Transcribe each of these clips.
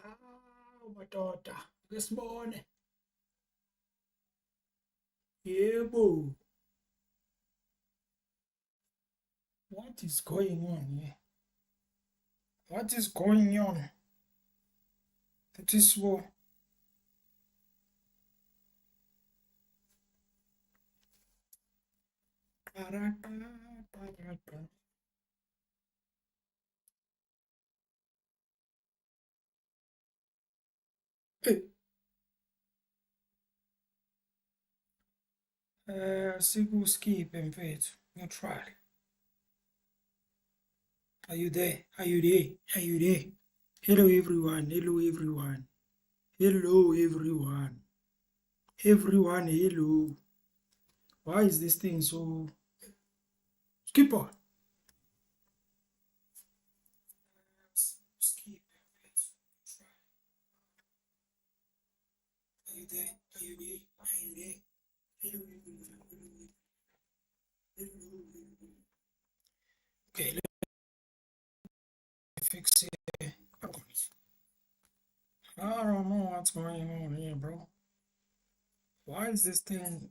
Hawu madoda, ngesibone. Yebo. What is going on here? What is going on? That is war. Sikuskiphe mfethu. Neutral. Are you there? Are you there? Are you there? Hello everyone. Hello everyone. Hello everyone. Everyone, hello. Why is this thing so skip on? Skip. Are you there? Are you there? Are you there? Hello everyone. Hello. Okay, let me fix it. I don't know what's going on here, bro. Why is this thing?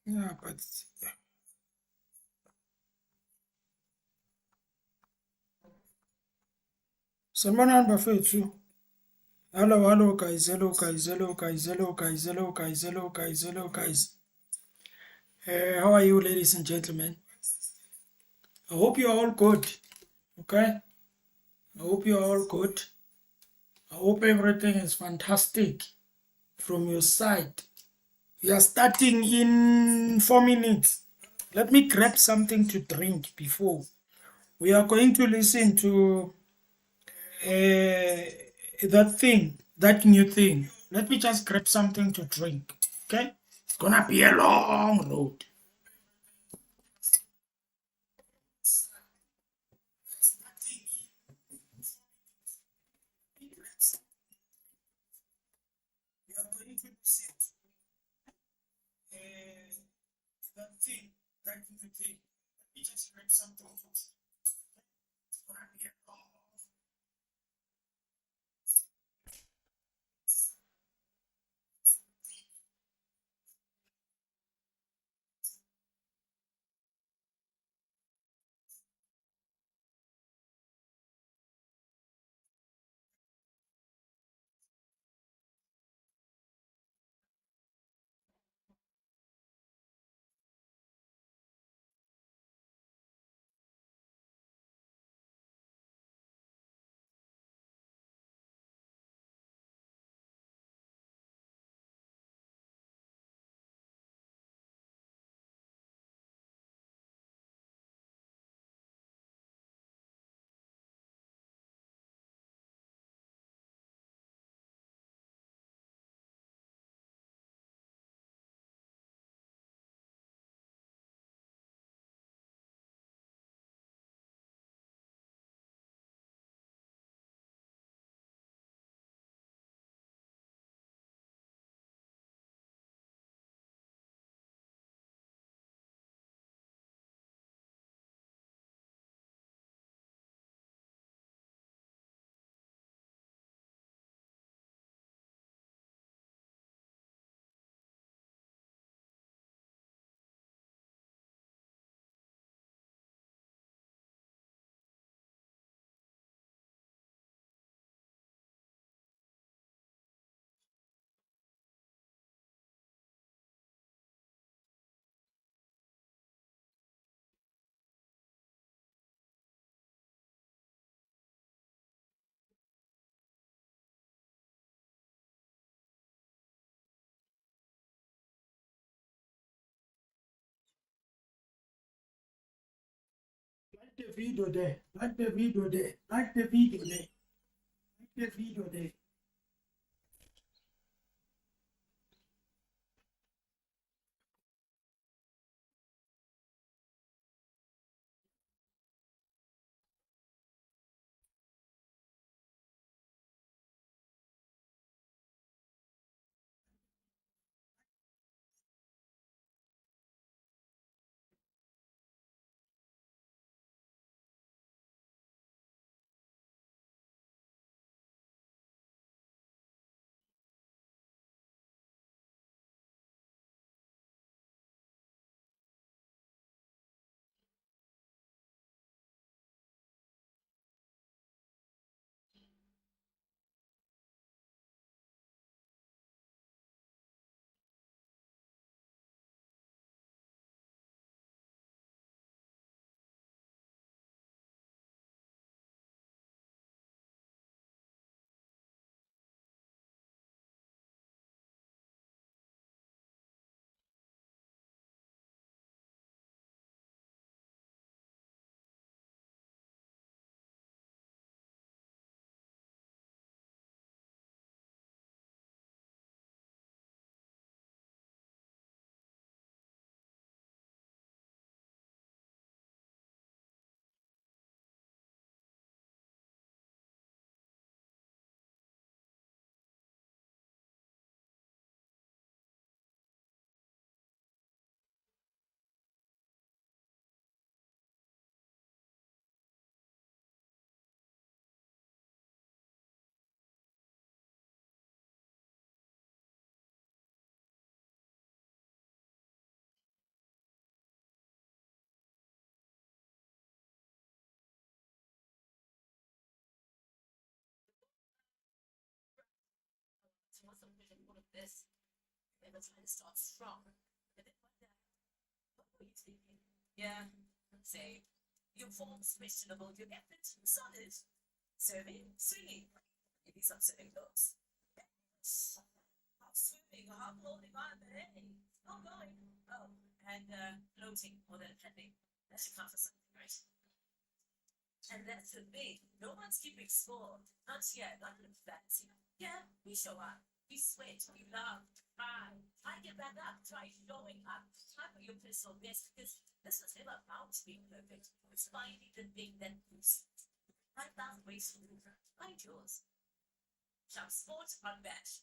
Yeah, but sanibonani bafethu. Hello, hello guys, hello guys, hello guys, hello guys, hello guys, hello guys, hello guys. How are you, ladies and gentlemen? I hope you're all good. Okay? I hope you're all good. I hope everything is fantastic from your side. We are starting in 4 minutes. Let me grab something to drink before. We are going to listen to that thing, that new thing. Let me just grab something to drink. Okay? It's gonna be a long road. We are going to listen that thing, that new thing. Let me just grab something to drink. It's gonna be a long like the video there. Like the video there. Like the video there. Like the video there. this, they were trying to start strong. And then one day, what were you thinking? Yeah, say, your form's questionable, your effort solid. Serving, swinging, maybe some swimming clothes. Half swimming or half holding on, but hey, still going. Oh, and floating more than heading. That should count for something, right? And that's the thing. No one's keeping score. Not yet, not in fancy. Yeah, we show up. We sweat, we laugh, cry. Try get back up, try showing up. Try put your personal best because this was never about being perfect. It's finding the thing that boosts. I love graceful movement. Find yours. Shop sports on bench.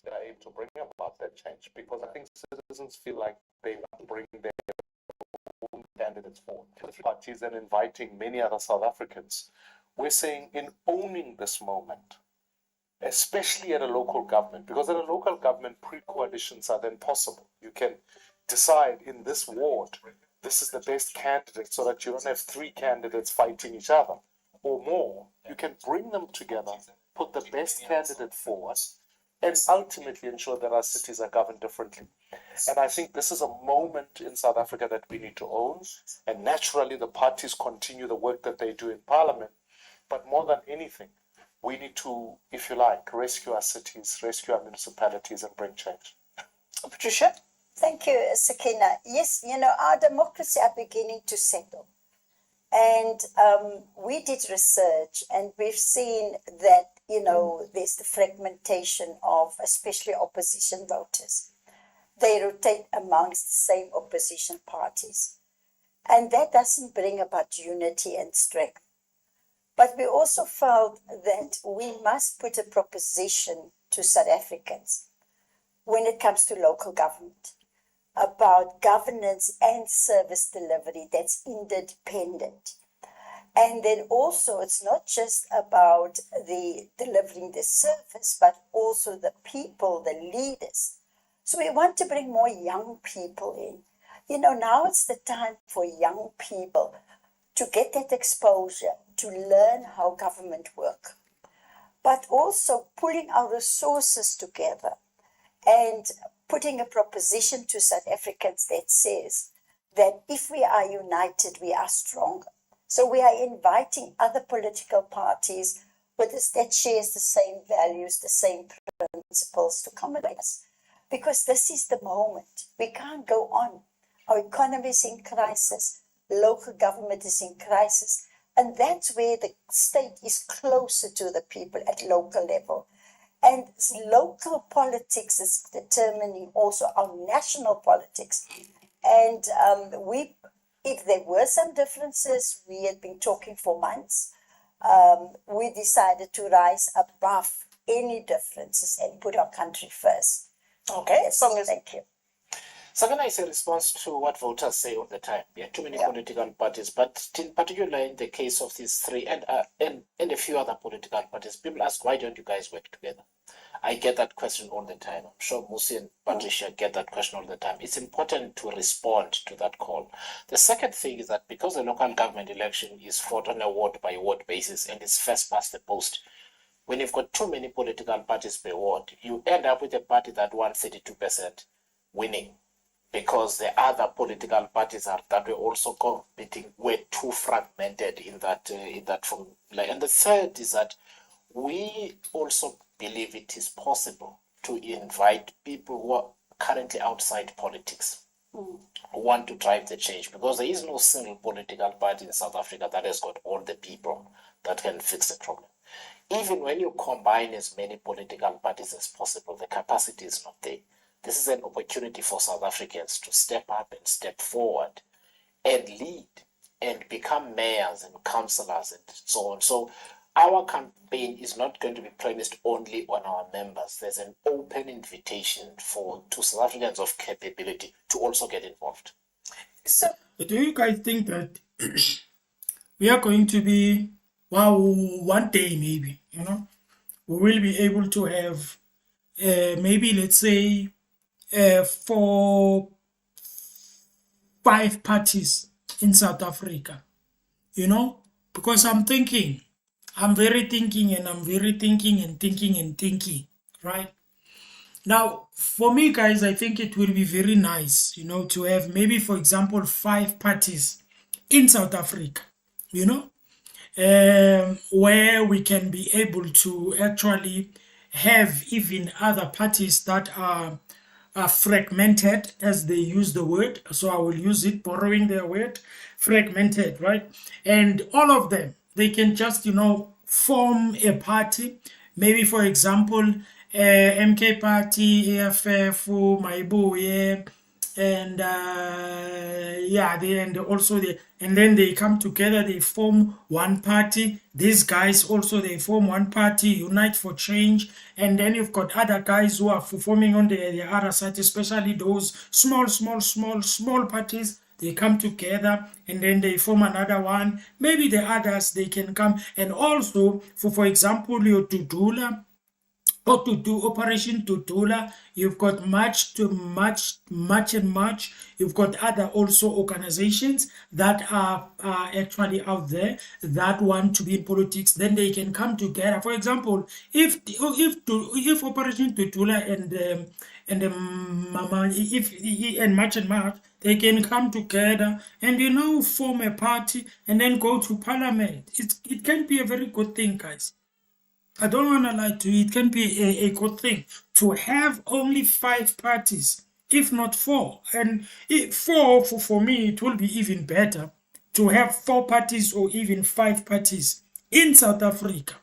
That are able to bring about that change because I think citizens feel like they want to bring their own candidates forward. Parties and inviting many other South Africans. We're saying in owning this moment, especially at a local government, because at a local government, pre-coalitions are then possible. You can decide in this ward, this is the best candidate so that you don't have three candidates fighting each other or more. You can bring them together, put the best candidate forward, and ultimately ensure that our cities are governed differently. And I think this is a moment in South Africa that we need to own. And naturally, the parties continue the work that they do in Parliament. But more than anything, we need to, if you like, rescue our cities, rescue our municipalities, and bring change. Patricia? Thank you, Sakina. Yes, our democracy are beginning to settle. And we did research and we've seen that, there's the fragmentation of especially opposition voters. They rotate amongst the same opposition parties. And that doesn't bring about unity and strength. But we also felt that we must put a proposition to South Africans when it comes to local government about governance and service delivery that's independent. And then also, it's not just about the delivering the service, but also the people, the leaders. So we want to bring more young people in. Now it's the time for young people to get that exposure, to learn how government work, but also pulling our resources together and putting a proposition to South Africans that says that if we are united, we are stronger. So we are inviting other political parties with us that shares the same values, the same principles to come with us. Because this is the moment. We can't go on. Our economy is in crisis. Local government is in crisis. And that's where the state is closer to the people at local level. And local politics is determining also our national politics. And if there were some differences, we had been talking for months. We decided to rise above any differences and put our country first. Okay, Yes, thank you. Sakana is a response to what voters say all the time. There are too many political parties, but in particular in the case of these three and a few other political parties, people ask, why don't you guys work together? I get that question all the time. I'm sure Musi and Patricia get that question all the time. It's important to respond to that call. The second thing is that because the local government election is fought on a ward-by-ward basis and it's first past the post, when you've got too many political parties per ward, you end up with a party that won 32% winning, because the other political parties that were also competing were too fragmented in that formula. And the third is that we also believe it is possible to invite people who are currently outside politics, who want to drive the change, because there is no single political party in South Africa that has got all the people that can fix the problem. Even when you combine as many political parties as possible, the capacity is not there. This is an opportunity for South Africans to step up and step forward and lead and become mayors and councillors and so on. So our campaign is not going to be premised only on our members. There's an open invitation to South Africans of capability to also get involved. So, Do you guys think that we are going to be, one day maybe, we will be able to have maybe, let's say, 4, 5 parties in South Africa, because I'm very thinking and thinking, right? Now, for me, guys, I think it will be very nice, to have maybe, for example, 5 parties in South Africa, where we can be able to actually have even other parties that are fragmented, as they use the word. So I will use it, borrowing their word, fragmented, right? And all of them, they can just, form a party. Maybe, for example, MK Party, AFF, Maiboye, and and then they come together, they form one party. These guys also, they form one party, Unite for Change. And then you've got other guys who are forming on the other side, especially those small parties. They come together and then they form another one. Maybe the others, they can come. And also, for example, your Tudula, or to do Operation Tutula, you've got March. You've got other also organizations that are actually out there that want to be in politics. Then they can come together. For example, if Operation Tutula and March, they can come together and form a party and then go to parliament. It can be a very good thing, guys. I don't want to lie to you. It can be a good thing to have only 5 parties, if not 4. And 4, for me, it will be even better to have 4 parties or even 5 parties in South Africa.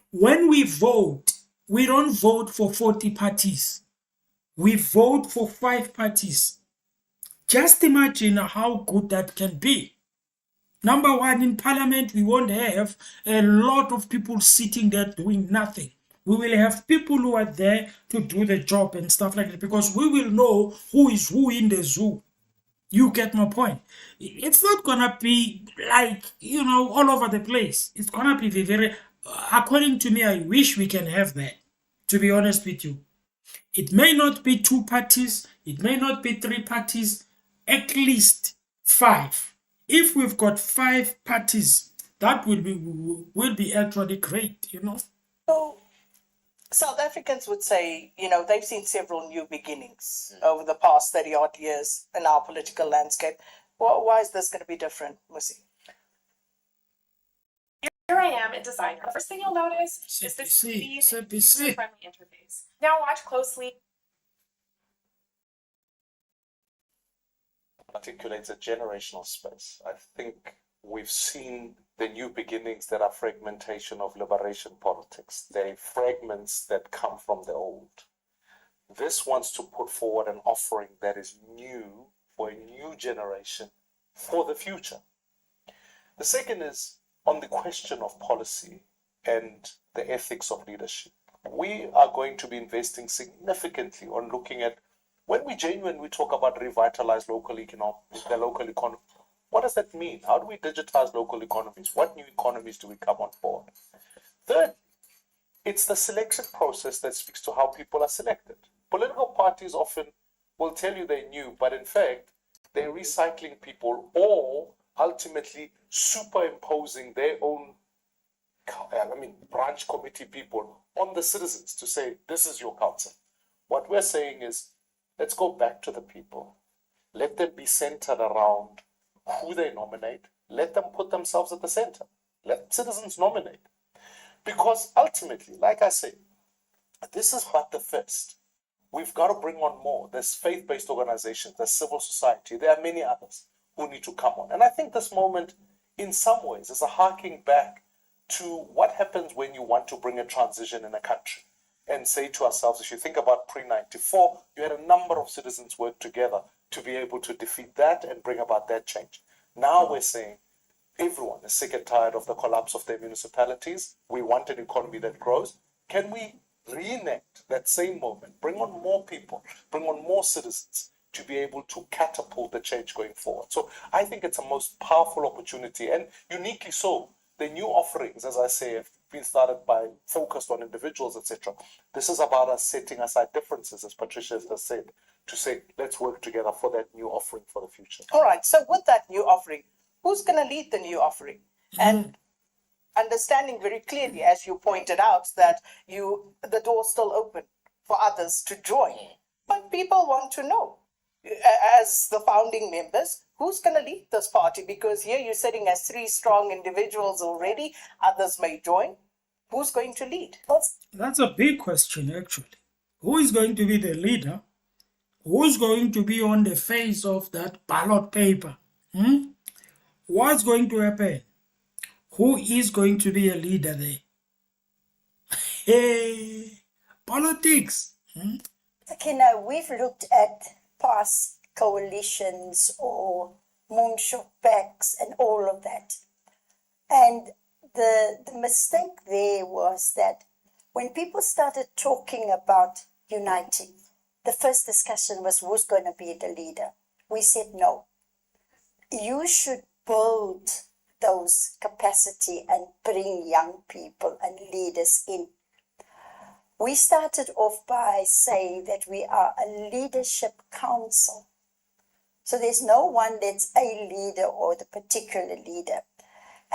When we vote, we don't vote for 40 parties. We vote for 5 parties. Just imagine how good that can be. Number one, in parliament, we won't have a lot of people sitting there doing nothing. We will have people who are there to do the job and stuff like that, because we will know who is who in the zoo. You get my point. It's not gonna be like, all over the place. It's gonna be very, according to me, I wish we can have that, to be honest with you. It may not be 2 parties, it may not be 3 parties, at least 5. If we've got 5 parties, that will be actually great. So South Africans would say, they've seen several new beginnings over the past 30 odd years in our political landscape. Why is this going to be different, Musi? Here I am in designer. The first thing you'll notice is this clean, user-friendly interface. Now watch closely. Articulates a generational space. I think we've seen the new beginnings that are fragmentation of liberation politics. They're fragments that come from the old. This wants to put forward an offering that is new for a new generation for the future. The second is on the question of policy and the ethics of leadership. We are going to be investing significantly on looking at, when we genuinely talk about revitalize the local economy, what does that mean? How do we digitize local economies? What new economies do we come on board? Third, it's the selection process that speaks to how people are selected. Political parties often will tell you they're new, but in fact, they're recycling people or ultimately superimposing their own branch committee people on the citizens to say, this is your council. What we're saying is, let's go back to the people. Let them be centered around who they nominate. Let them put themselves at the center. Let citizens nominate. Because ultimately, like I say, this is but the first. We've got to bring on more. There's faith-based organizations, there's civil society, there are many others who need to come on. And I think this moment, in some ways, is a harking back to what happens when you want to bring a transition in a country and say to ourselves, if you think about pre-94, you had a number of citizens work together to be able to defeat that and bring about that change. Now we're saying everyone is sick and tired of the collapse of their municipalities. We want an economy that grows. Can we reenact that same moment, bring on more people, bring on more citizens to be able to catapult the change going forward? So I think it's a most powerful opportunity, and uniquely so. The new offerings, as I say, have been started by focused on individuals, etc. This is about us setting aside differences, as Patricia has just said, to say, let's work together for that new offering for the future. All right. So with that new offering, who's going to lead the new offering? And understanding very clearly, as you pointed out, that the door's still open for others to join. But people want to know, as the founding members, who's going to lead this party? Because here you're sitting as 3 strong individuals already. Others may join. Who's going to lead? That's a big question, actually. Who is going to be the leader? Who's going to be on the face of that ballot paper? What's going to happen? Who is going to be a leader there? Hey, politics. Okay, now we've looked at past coalitions or moonshot pacts and all of that. And the mistake there was that when people started talking about uniting, the first discussion was who's going to be the leader. We said no. You should build those capacity and bring young people and leaders in. We started off by saying that we are a leadership council. So there's no one that's a leader or the particular leader.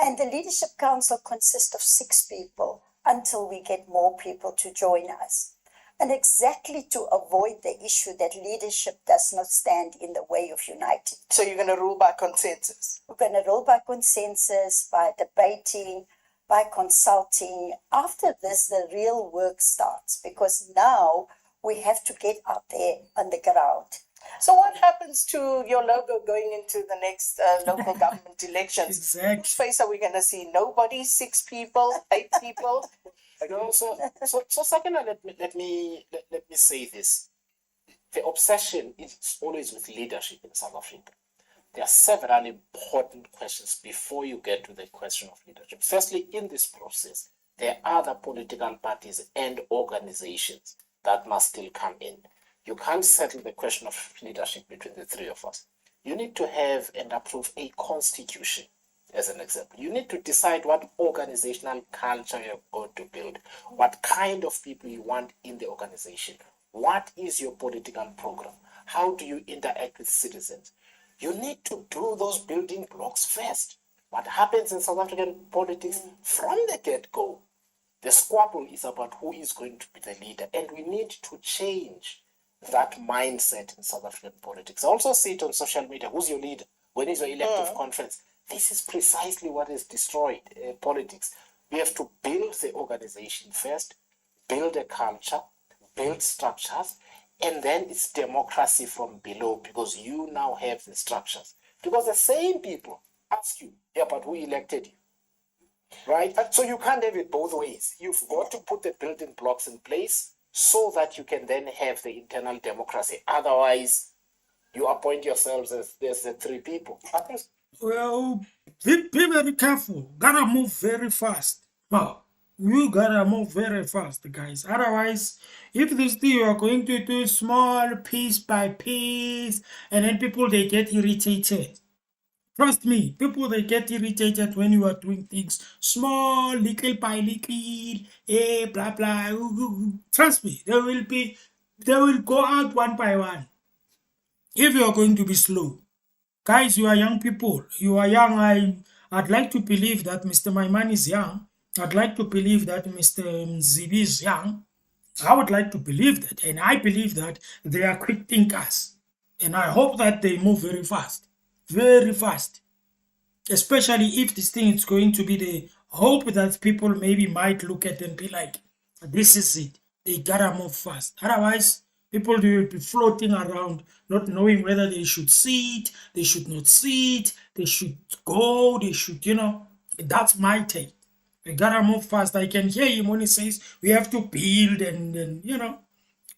And the leadership council consists of 6 people until we get more people to join us. And exactly to avoid the issue that leadership does not stand in the way of uniting. So you're going to rule by consensus? We're going to rule by consensus, by debating, by consulting. After this, the real work starts, because now we have to get out there on the ground. So what happens to your logo going into the next local government elections? Exactly. Whose face are we going to see? Nobody, 6 people, 8 people? So Sakina, let me say this. The obsession is always with leadership in South Africa. there are several important questions before you get to the question of leadership. Firstly, in this process, there are other political parties and organizations that must still come in. You can't settle the question of leadership between the three of us. You need to have and approve a constitution, as an example. You need to decide what organizational culture you're going to build, what kind of people you want in the organization, what is your political program, how do you interact with citizens. You need to do those building blocks first. What happens in South African politics from the get-go, the squabble is about who is going to be the leader, and we need to change that mindset in South African politics. I also see it on social media. Who's your leader? When is your elective conference? This is precisely what has destroyed politics. We have to build the organization first, build a culture, build structures, and then it's democracy from below, because you now have the structures. Because the same people ask you, yeah, but who elected you? Right? So you can't have it both ways. You've got to put the building blocks in place so that you can then have the internal democracy. Otherwise, you appoint yourselves as there's the three people. Well, be very careful. Gotta move very fast. Wow. You gotta move very fast, guys. Otherwise, if this thing you are going to do small piece by piece, and then people they get irritated. Trust me, people they get irritated when you are doing things small, little by little, blah blah. Trust me, they will go out one by one. If you are going to be slow, guys, you are young people. You are young. I'd like to believe that Mr. Maiman is young. I'd like to believe that Mr. Zibi is young. I would like to believe that, and I believe that they are quick thinkers, and I hope that they move very fast. Very fast, especially if this thing is going to be the hope that people maybe might look at and be like, this is it, they gotta move fast. Otherwise, people will be floating around not knowing whether they should sit, they should not sit, they should go, they should, that's my take. They gotta move fast. I can hear him when he says we have to build and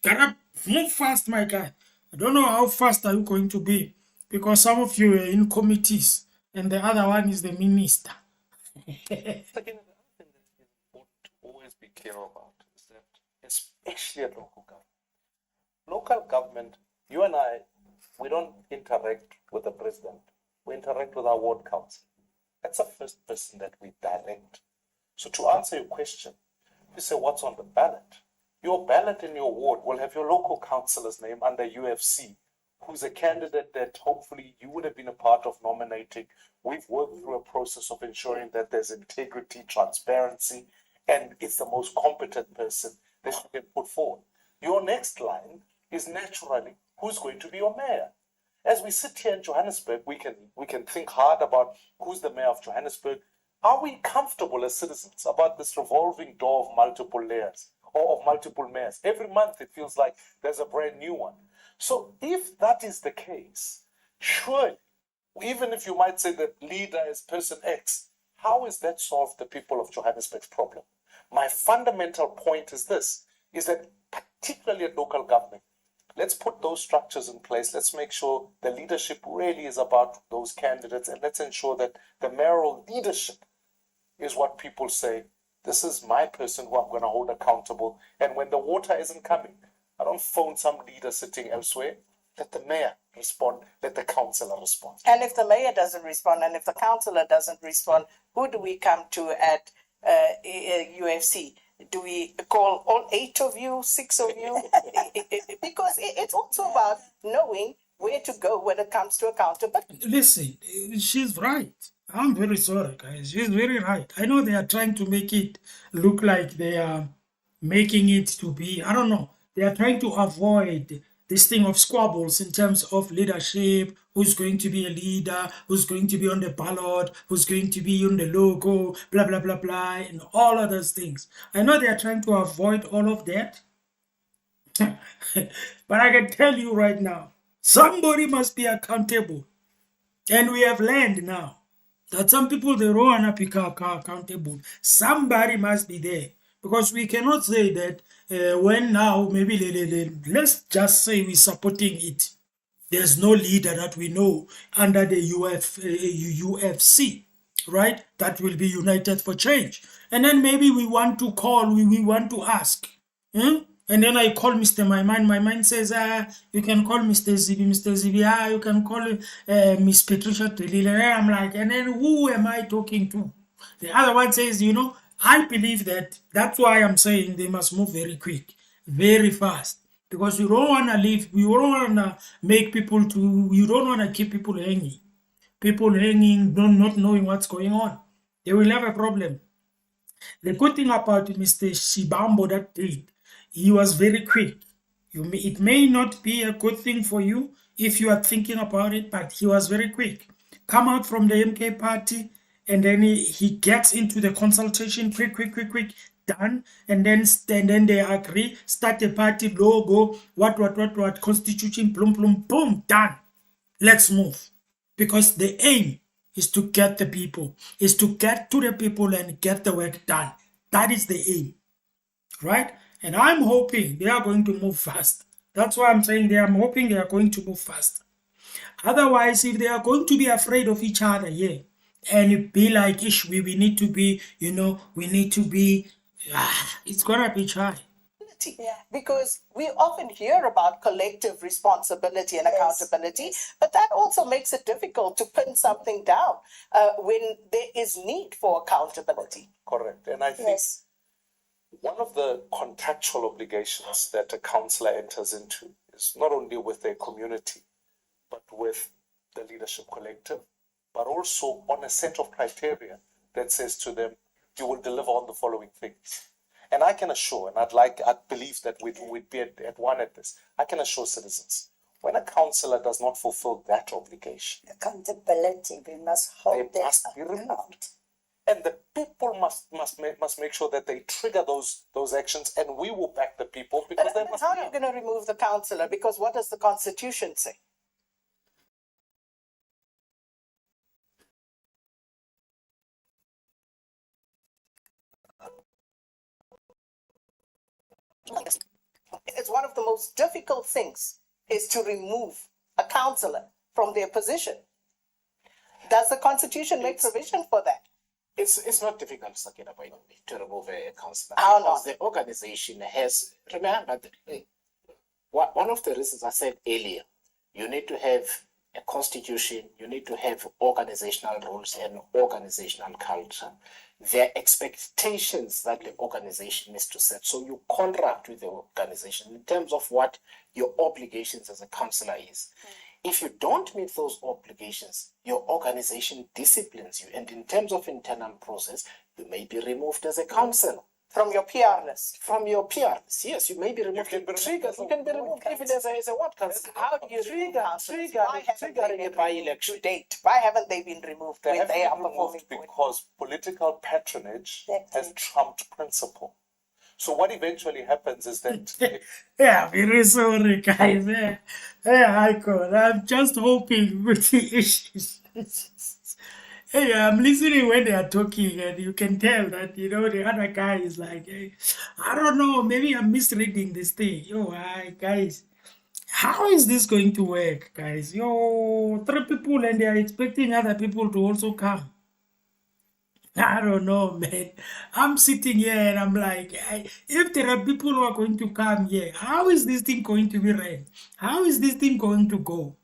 gotta move fast, my guy. I don't know how fast are you going to be, because some of you are in committees and the other one is the minister. Again, the other thing that is important to always be clear about is that, especially at local government, you and I, we don't interact with the president. We interact with our ward council. That's the first person that we direct. So to answer your question, you say what's on the ballot. Your ballot in your ward will have your local councillor's name under UFC, who's a candidate that hopefully you would have been a part of nominating. We've worked through a process of ensuring that there's integrity, transparency, and it's the most competent person that you can put forward. Your next line is naturally who's going to be your mayor. As we sit here in Johannesburg, we can think hard about who's the mayor of Johannesburg. Are we comfortable as citizens about this revolving door of multiple layers or of multiple mayors? Every month it feels like there's a brand new one. So if that is the case, surely, even if you might say that leader is person X, how is that solved the people of Johannesburg's problem? My fundamental point is this, is that particularly at local government, let's put those structures in place. Let's make sure the leadership really is about those candidates, and let's ensure that the mayoral leadership is what people say, this is my person who I'm going to hold accountable. And when the water isn't coming, I don't phone some leader sitting elsewhere. Let the mayor respond. Let the councillor respond. And if the mayor doesn't respond, and if the councillor doesn't respond, who do we come to at UFC? Do we call all 8 of you, 6 of you? Because it's also about knowing where to go when it comes to accountability. Listen, she's right. I'm very sorry, guys. She's very right. I know they are trying to make it look like they are making it to be, I don't know. They are trying to avoid this thing of squabbles in terms of leadership, who's going to be a leader, who's going to be on the ballot, who's going to be on the logo, blah, blah, blah, blah, and all of those things. I know they are trying to avoid all of that. But I can tell you right now, somebody must be accountable. And we have learned now that some people, they don't want to be accountable. Somebody must be there. Because we cannot say that when now, maybe let's just say we're supporting it. There's no leader that we know under the UFC, right? That will be united for change. And then maybe we want to call, we want to ask. And then I call Mr. My mind says, you can call Mr. Zibi, you can call Miss Patricia Delile. I'm like, and then who am I talking to? The other one says, I believe that's why I'm saying they must move very quick, very fast. Because you don't want to leave, you don't want to make people you don't want to keep people hanging. People hanging, not knowing what's going on. They will have a problem. The good thing about Mr. Shibambo that did, he was very quick. It may not be a good thing for you if you are thinking about it, but he was very quick. Come out from the MK party, and then he gets into the consultation, quick, done, and then they agree, start the party logo, what, constitution, boom, done. Let's move. Because the aim is to get the people, is to get to the people and get the work done. That is the aim, right? And I'm hoping they are going to move fast. That's why I'm saying I'm hoping they are going to move fast. Otherwise, if they are going to be afraid of each other, and be like, we need to be, it's gonna be try. Yeah. Because we often hear about collective responsibility and accountability, but that also makes it difficult to pin something down when there is need for accountability. Correct. And I think one of the contractual obligations that a councillor enters into is not only with their community, but with the leadership collective, but also on a set of criteria that says to them, you will deliver on the following things. And I can assure, and I believe that we'd be at one at this, I can assure citizens, when a councillor does not fulfill that obligation, Accountability, we must hold they them must be account. removed. And the people must make sure that they trigger those actions, and we will back the people because they But must. how are you going to remove the councillor? Because what does the Constitution say? It's one of the most difficult things is to remove a councillor from their position. Does the Constitution make provision for that? It's not difficult, Sakina, by the way, to remove a councillor. How Because not? the organization has, remember, one of the reasons I said earlier, you need to have a constitution, you need to have organizational rules and organizational culture. There are expectations that the organization needs to set. So you contract with the organization in terms of what your obligations as a councillor is. If you don't meet those obligations, your organization disciplines you. And in terms of internal process, you may be removed as a councillor. From your PR list? From your PR list, yes, you may be removed. You can be removed even as a what councillor? How do you triggering a by-election? to date? Why haven't they been removed They when have they been are removed performing? because political patronage Exactly. has trumped principle. So what eventually happens is that Yeah, very sorry, guys. I'm just hoping with the issues. Hey, I'm listening when they are talking, and you can tell that the other guy is like, hey, I don't know, maybe I'm misreading this thing. Hi, guys. How is this going to work, guys? 3 people, and they are expecting other people to also come. I don't know, man. I'm sitting here and I'm like, if there are people who are going to come here, how is this thing going to be ran? How is this thing going to go?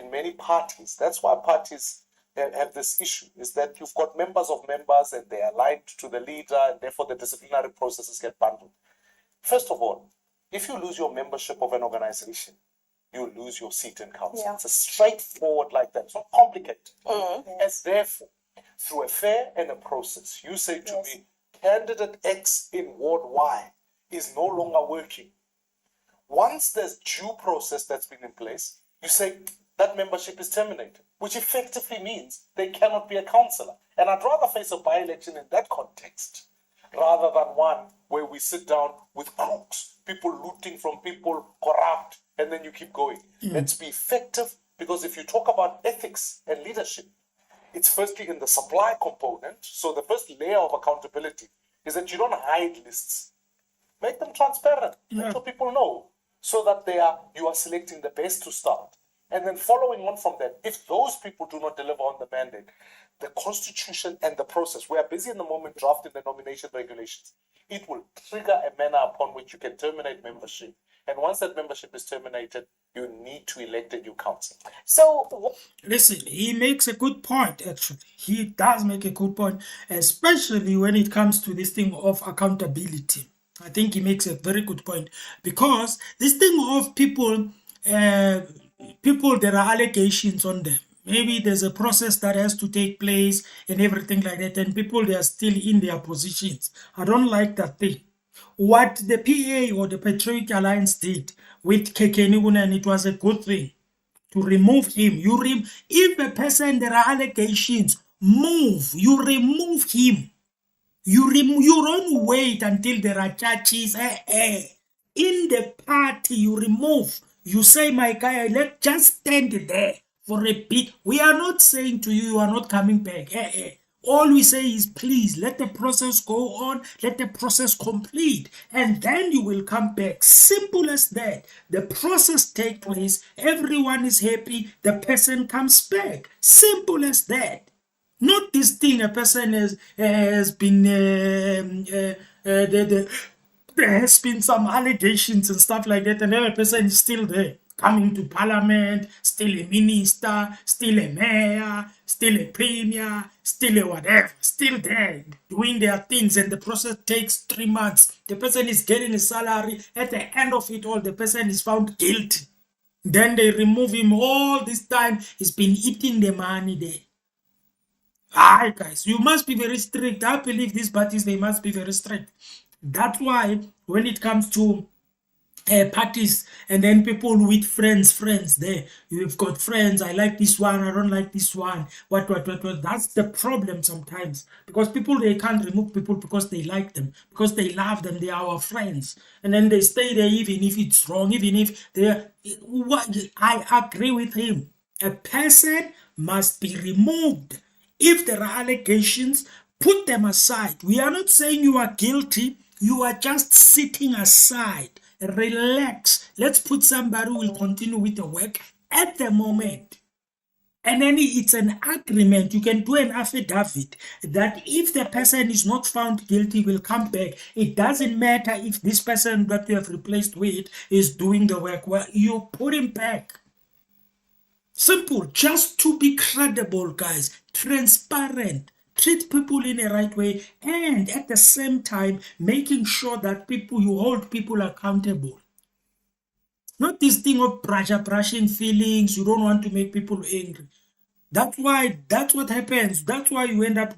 in many parties, that's why parties have this issue, is that you've got members of members and they are aligned to the leader, and therefore the disciplinary processes get bundled. First of all, if you lose your membership of an organization, you lose your seat in council. Yeah. It's a straightforward like that. It's not complicated. And therefore, through a fair and a process, you say to me, candidate X in Ward Y is no longer working. Once there's due process that's been in place, you say that membership is terminated, which effectively means they cannot be a councillor. And I'd rather face a by-election in that context rather than one where we sit down with crooks, people looting from people, corrupt, and then you keep going. Let's be effective, because if you talk about ethics and leadership, it's firstly in the supply component. So the first layer of accountability is that you don't hide lists. Make them transparent. Yeah. Make sure people know, so that you are selecting the best to start. And then following on from that, if those people do not deliver on the mandate, the constitution and the process, we are busy in the moment drafting the nomination regulations. It will trigger a manner upon which you can terminate membership. And once that membership is terminated, you need to elect a new council. So, Listen, he makes a good point, actually. He does make a good point, especially when it comes to this thing of accountability. I think he makes a very good point, because this thing of people, there are allegations on them. Maybe there's a process that has to take place and everything like that, and people, they are still in their positions. I don't like that thing. What the PA or the Patriotic Alliance did with Kekeni Unan, it was a good thing to remove him. If a person, there are allegations, you remove him. You don't wait until there are charges. In the party, you remove. You say, my guy, let's just stand there for a bit. We are not saying to you are not coming back. All we say is, please, let the process go on, let the process complete, and then you will come back. Simple as that. The process takes place, everyone is happy, the person comes back. Simple as that. Not this thing a person has been there has been some allegations and stuff like that, and then a person is still there, coming to parliament, still a minister, still a mayor, still a premier, still a whatever, still there doing their things, and the process takes 3 months. The person is getting a salary. At the end of it all, the person is found guilty. Then they remove him. All this time he's been eating the money there. Hi guys, you must be very strict. I believe these parties, they must be very strict. That's why when it comes to parties, and then people with friends there, you've got friends, I like this one, I don't like this one, what. That's the problem sometimes, because people, they can't remove people because they like them, because they love them, they are our friends, and then they stay there even if it's wrong, even if I agree with him. A person must be removed. If there are allegations, put them aside. We are not saying you are guilty. You are just sitting aside. Relax. Let's put somebody who will continue with the work at the moment. And then it's an agreement. You can do an affidavit that if the person is not found guilty, will come back. It doesn't matter if this person that you have replaced with is doing the work. Well, you put him back. Simple, just to be credible, guys, transparent, treat people in a right way, and at the same time, making sure that you hold people accountable. Not this thing of brushing feelings. You don't want to make people angry. That's what happens. That's why you end up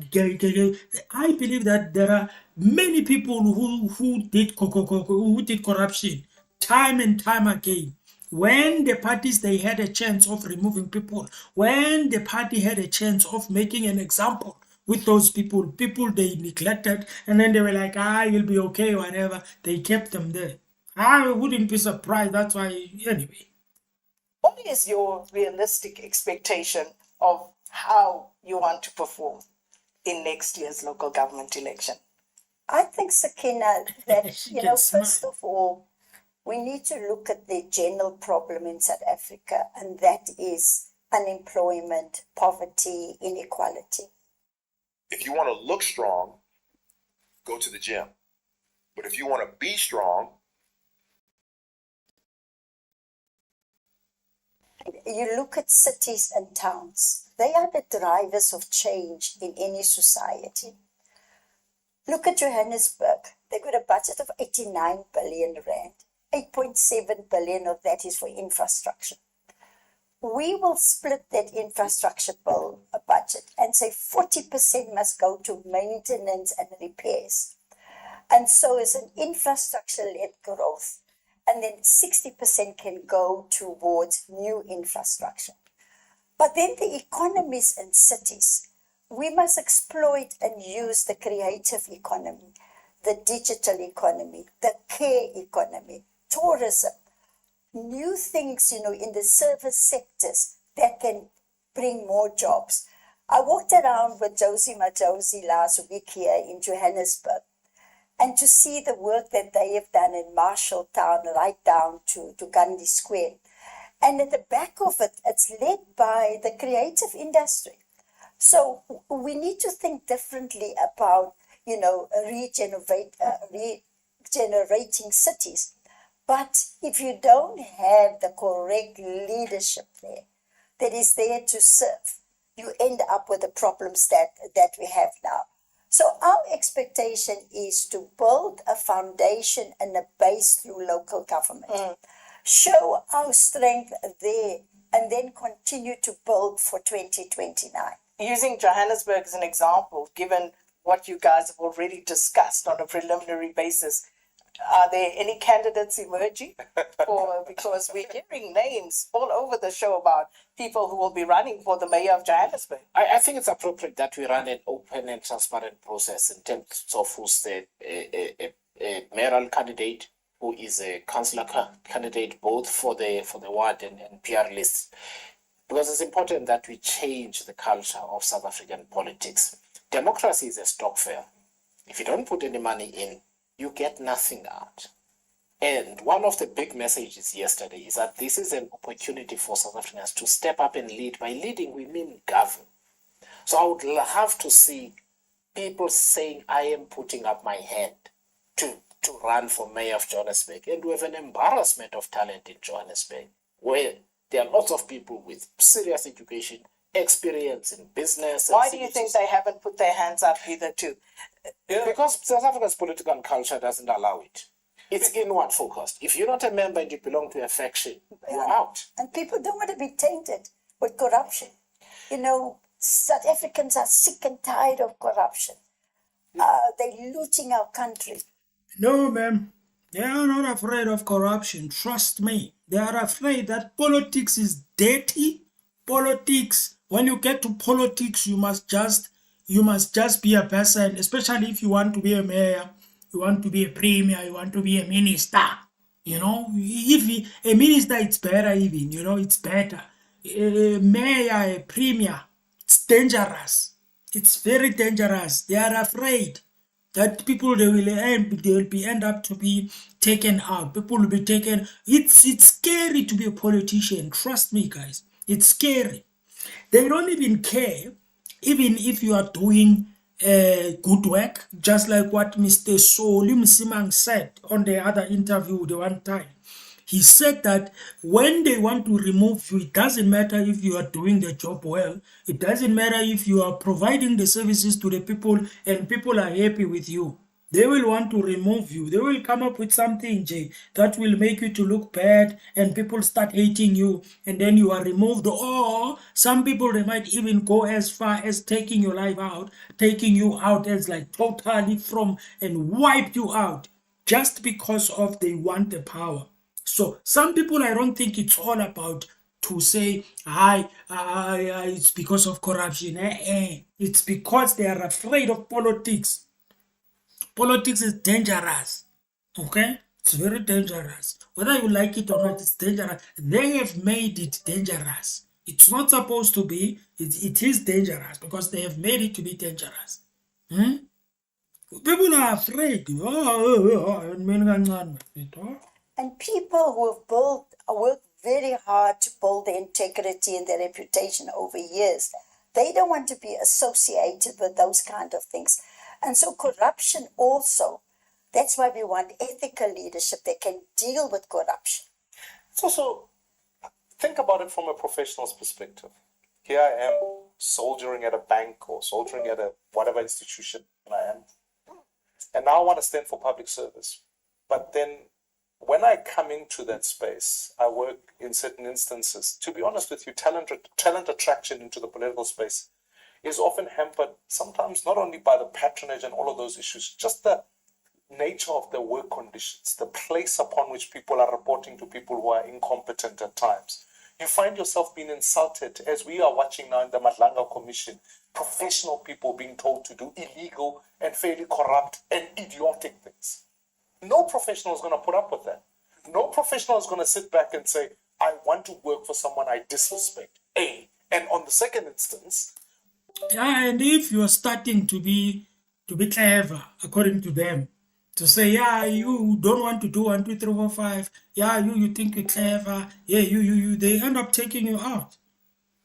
I believe that there are many people who did corruption time and time again. When the parties, they had a chance of removing people, when the party had a chance of making an example with those people they neglected, and then they were like, you'll be okay, whatever. They kept them there. I wouldn't be surprised. That's why, anyway. what is your realistic expectation of how you want to perform in next year's local government election? I think, Sakina, that, She you can know, smile. first of all, we need to look at the general problem in South Africa, and that is unemployment, poverty, inequality. If you want to look strong, go to the gym. But if you want to be strong, You look at cities and towns, they are the drivers of change in any society. Look at Johannesburg. They've got a budget of 89 billion rand. 8.7 billion of that is for infrastructure. We will split that infrastructure bill budget and say 40% must go to maintenance and repairs. And so it's an infrastructure-led growth. And then 60% can go towards new infrastructure. But then the economies in cities, we must exploit and use the creative economy, the digital economy, the care economy, tourism, new things, in the service sectors that can bring more jobs. I walked around with Josie Majosi last week here in Johannesburg, and to see the work that they have done in Marshalltown right down to Gandhi Square. And at the back of it, it's led by the creative industry. So we need to think differently about, regenerating cities. But if you don't have the correct leadership there, that is there to serve, you end up with the problems that we have now. So our expectation is to build a foundation and a base through local government. Show our strength there and then continue to build for 2029. Using Johannesburg as an example, given what you guys have already discussed on a preliminary basis, are there any candidates emerging? Because we're hearing names all over the show about people who will be running for the mayor of Johannesburg. I think it's appropriate that we run an open and transparent process in terms of who's the mayoral candidate, who is a councillor candidate, both for the ward and PR list. Because it's important that we change the culture of South African politics. Democracy is a stock fair. If you don't put any money in, you get nothing out. And one of the big messages yesterday is that this is an opportunity for South Africans to step up and lead. By leading, we mean govern. So I would have to see people saying, I am putting up my hand to run for mayor of Johannesburg. And we have an embarrassment of talent in Johannesburg, where there are lots of people with serious education, experience in business. Why do you think they haven't put their hands up hitherto? Because South Africa's political culture doesn't allow it. It's inward focused. If you're not a member and you belong to a faction, you're out. And people don't want to be tainted with corruption. South Africans are sick and tired of corruption. They're looting our country. No, ma'am. They are not afraid of corruption. Trust me. They are afraid that politics is dirty. Politics. When you get to politics, you must just be a person, especially if you want to be a mayor, you want to be a premier, you want to be a minister. If a minister, it's better even, it's better. A mayor, a premier, it's dangerous. It's very dangerous. They are afraid that people they will end up to be taken out. People will be taken. It's scary to be a politician. Trust me, guys. It's scary. They don't even care, even if you are doing good work, just like what Mr. Solim Simang said on the other interview the one time. He said that when they want to remove you, it doesn't matter if you are doing the job well. It doesn't matter if you are providing the services to the people and people are happy with you. They will want to remove you. They will come up with something, Jay, that will make you to look bad and people start hating you and then you are removed. Or some people, they might even go as far as taking your life out, taking you out as like totally from and wipe you out just because of they want the power. So some people, I don't think it's all about to say, it's because of corruption. It's because they are afraid of politics. Politics is dangerous. Okay? It's very dangerous. Whether you like it or not, it's dangerous. They have made it dangerous. It's not supposed to be. It is dangerous because they have made it to be dangerous. People are afraid. And people who have worked very hard to build their integrity and their reputation over years, they don't want to be associated with those kind of things. And so corruption also, that's why we want ethical leadership that can deal with corruption. It's also, think about it from a professional's perspective. Here I am soldiering at a bank or soldiering at a whatever institution I am. And now I want to stand for public service. But then when I come into that space, I work in certain instances. To be honest with you, talent attraction into the political space is often hampered sometimes not only by the patronage and all of those issues, just the nature of the work conditions, the place upon which people are reporting to people who are incompetent at times. You find yourself being insulted, as we are watching now in the Madlanga Commission, professional people being told to do illegal and fairly corrupt and idiotic things. No professional is going to put up with that. No professional is going to sit back and say, I want to work for someone I disrespect. And on the second instance, and if you're starting to be clever, according to them, To say, yeah, you don't want to do 1, 2, 3, 4, 5. Yeah, you think you're clever. Yeah, you. They end up taking you out.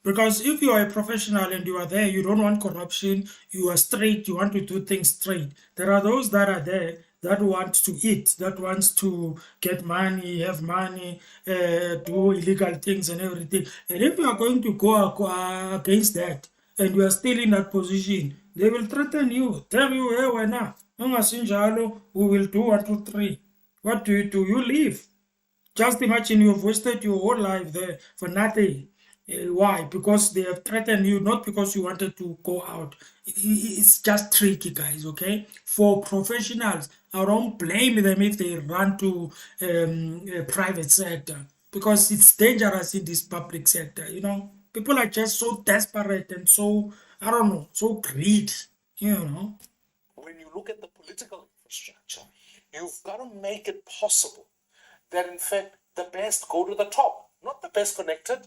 Because if you are a professional and you are there, you don't want corruption, you are straight, you want to do things straight. There are those that are there that want to eat, that wants to get money, have money, do illegal things and everything. And if you are going to go against that and you are still in that position, they will threaten you, tell you, hey, wena, ungasinjalo, we will do 1, 2, 3. What do? You leave. Just imagine you've wasted your whole life there for nothing. Why? Because they have threatened you, not because you wanted to go out. It's just tricky, guys, okay? For professionals, I don't blame them if they run to private sector because it's dangerous in this public sector, you know? People are just so desperate and so, I don't know, so greedy, you know? When you look at the political infrastructure, you've got to make it possible that in fact the best go to the top, not the best connected,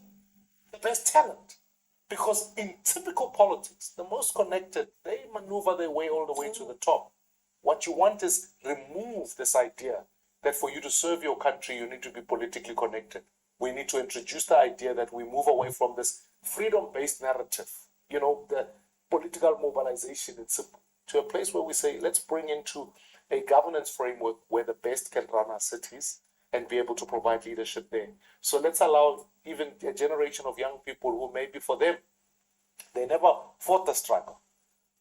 the best talent. Because in typical politics, the most connected, they maneuver their way all the way to the top. What you want is remove this idea that for you to serve your country, you need to be politically connected. We need to introduce the idea that we move away from this freedom-based narrative, you know, the political mobilization in simple, to a place where we say, let's bring into a governance framework where the best can run our cities and be able to provide leadership there. So let's allow even a generation of young people who maybe for them, they never fought the struggle,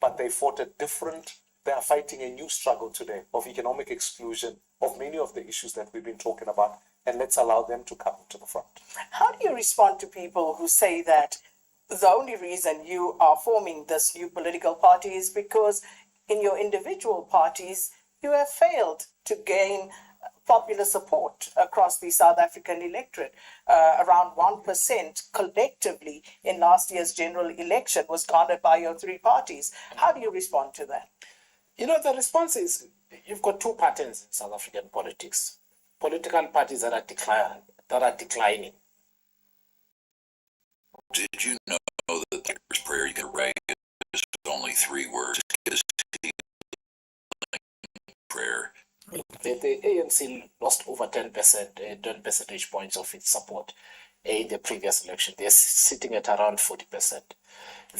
but they fought a different, they are fighting a new struggle today of economic exclusion, of many of the issues that we've been talking about, and let's allow them to come to the front. How do you respond to people who say that the only reason you are forming this new political party is because in your individual parties, you have failed to gain popular support across the South African electorate? Around 1% collectively in last year's general election was garnered by your three parties. How do you respond to that? You know, the response is you've got two patterns in South African politics. Political parties that are declining. Did you know that the first prayer you can pray is only 3 words? It's prayer. The ANC lost over 10 percentage points of its support in the previous election. They're sitting at around 40%.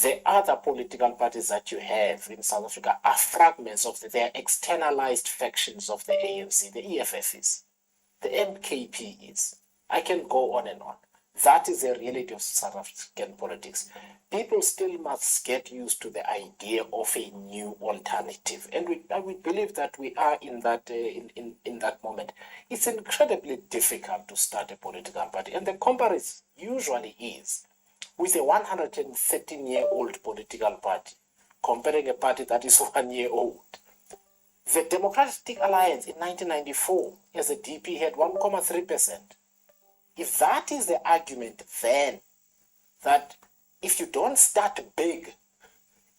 The other political parties that you have in South Africa are fragments of they are externalized factions of the ANC, the EFFs, the MKPs. I can go on and on. That is the reality of South African politics. People still must get used to the idea of a new alternative, and we believe that we are in that in that moment. It's incredibly difficult to start a political party, and the comparison usually is with a 113-year-old political party comparing a party that is 1 year old. The Democratic Alliance in 1994, as a DP, had 1.3%. If that is the argument, then that if you don't start big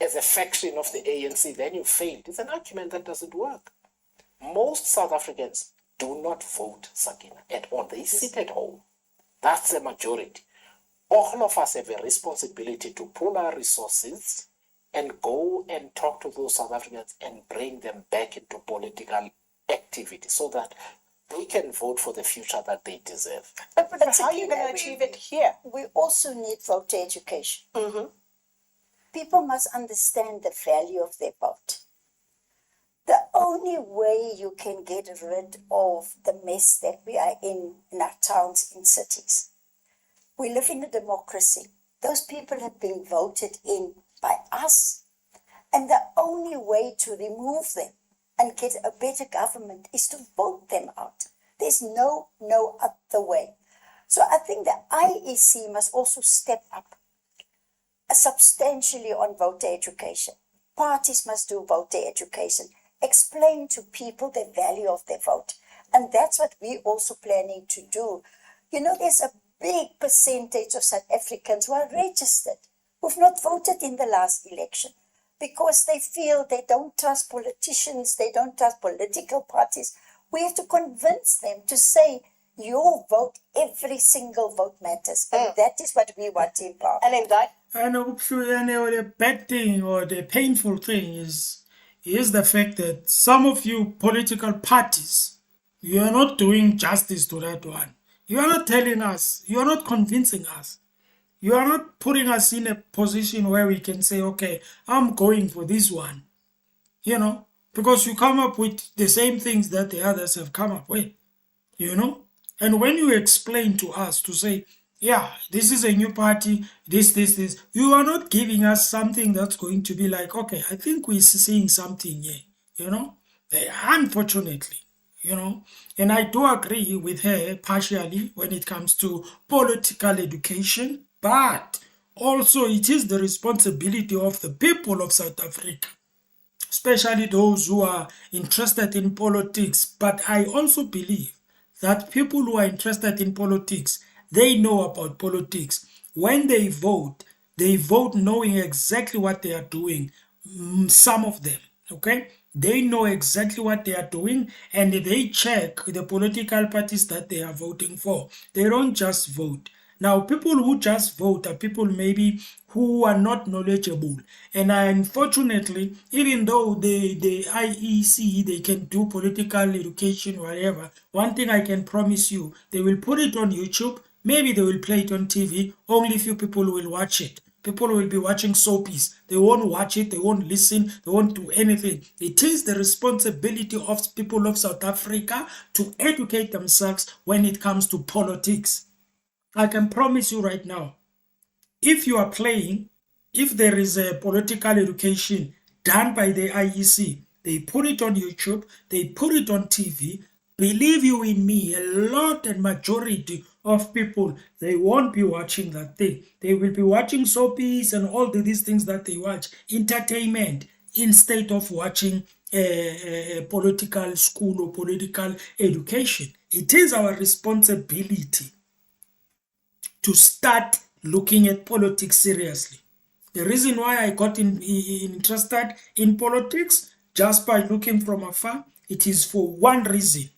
as a faction of the ANC, then you failed, it's an argument that doesn't work. Most South Africans do not vote, Sakina, at all. They sit at home. That's the majority. All of us have a responsibility to pool our resources and go and talk to those South Africans and bring them back into political activity so that they can vote for the future that they deserve. But how are you going to achieve it here? We also need voter education. Mm-hmm. People must understand the value of their vote. The only way you can get rid of the mess that we are in our towns, in cities. We live in a democracy. Those people have been voted in by us. And the only way to remove them and get a better government is to vote them out. There's no other way. So I think the IEC must also step up substantially on voter education. Parties must do voter education. Explain to people the value of their vote. And that's what we're also planning to do. You know, there's a big percentage of South Africans who are registered, who've not voted in the last election, because they feel they don't trust politicians, they don't trust political parties. We have to convince them to say, your vote, every single vote matters. And that is what we want to empower. And in that, And the bad thing or the painful thing is is the fact that some of you political parties, you are not doing justice to that one. You are not telling us, you are not convincing us. You are not putting us in a position where we can say, okay, I'm going for this one, because you come up with the same things that the others have come up with, And when you explain to us to say, yeah, this is a new party, this, you are not giving us something that's going to be like, okay, I think we're seeing something here, Unfortunately, And I do agree with her partially when it comes to political education, but also it is the responsibility of the people of South Africa, especially those who are interested in politics. But I also believe that people who are interested in politics, they know about politics. When they vote knowing exactly what they are doing. Some of them, okay? They know exactly what they are doing and they check the political parties that they are voting for. They don't just vote. Now, people who just vote are people maybe who are not knowledgeable. And unfortunately, even though the IEC, they can do political education, whatever, one thing I can promise you, they will put it on YouTube. Maybe they will play it on TV. Only few people will watch it. People will be watching soapies. They won't watch it. They won't listen. They won't do anything. It is the responsibility of people of South Africa to educate themselves when it comes to politics. I can promise you right now, if you are playing, if there is a political education done by the IEC, they put it on YouTube, they put it on TV, believe you in me, a lot and majority of people, they won't be watching that thing. They will be watching soapies and all these things that they watch, entertainment, instead of watching a political school or political education. It is our responsibility to start looking at politics seriously. The reason why I got interested in politics just by looking from afar, it is for one reason.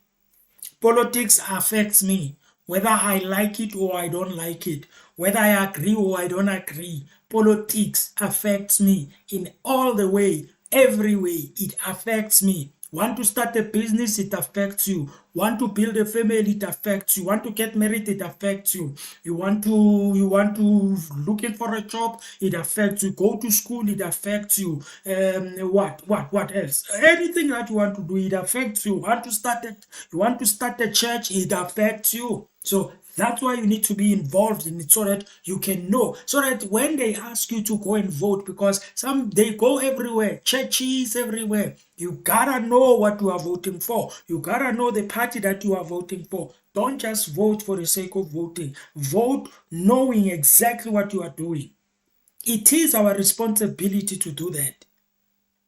Politics affects me, whether I like it or I don't like it, whether I agree or I don't agree. Politics affects me in all the way, every way. It affects me. Want to start a business, it affects you. Want to build a family, it affects you. Want to get married, it affects you. You want to looking for a job, it affects you. Go to school, it affects you. What else? Anything that you want to do, it affects you. You want to start a church, it affects you. So that's why you need to be involved in it so that you can know. So that when they ask you to go and vote, because they go everywhere, churches everywhere, you gotta know what you are voting for. You gotta know the party that you are voting for. Don't just vote for the sake of voting. Vote knowing exactly what you are doing. It is our responsibility to do that.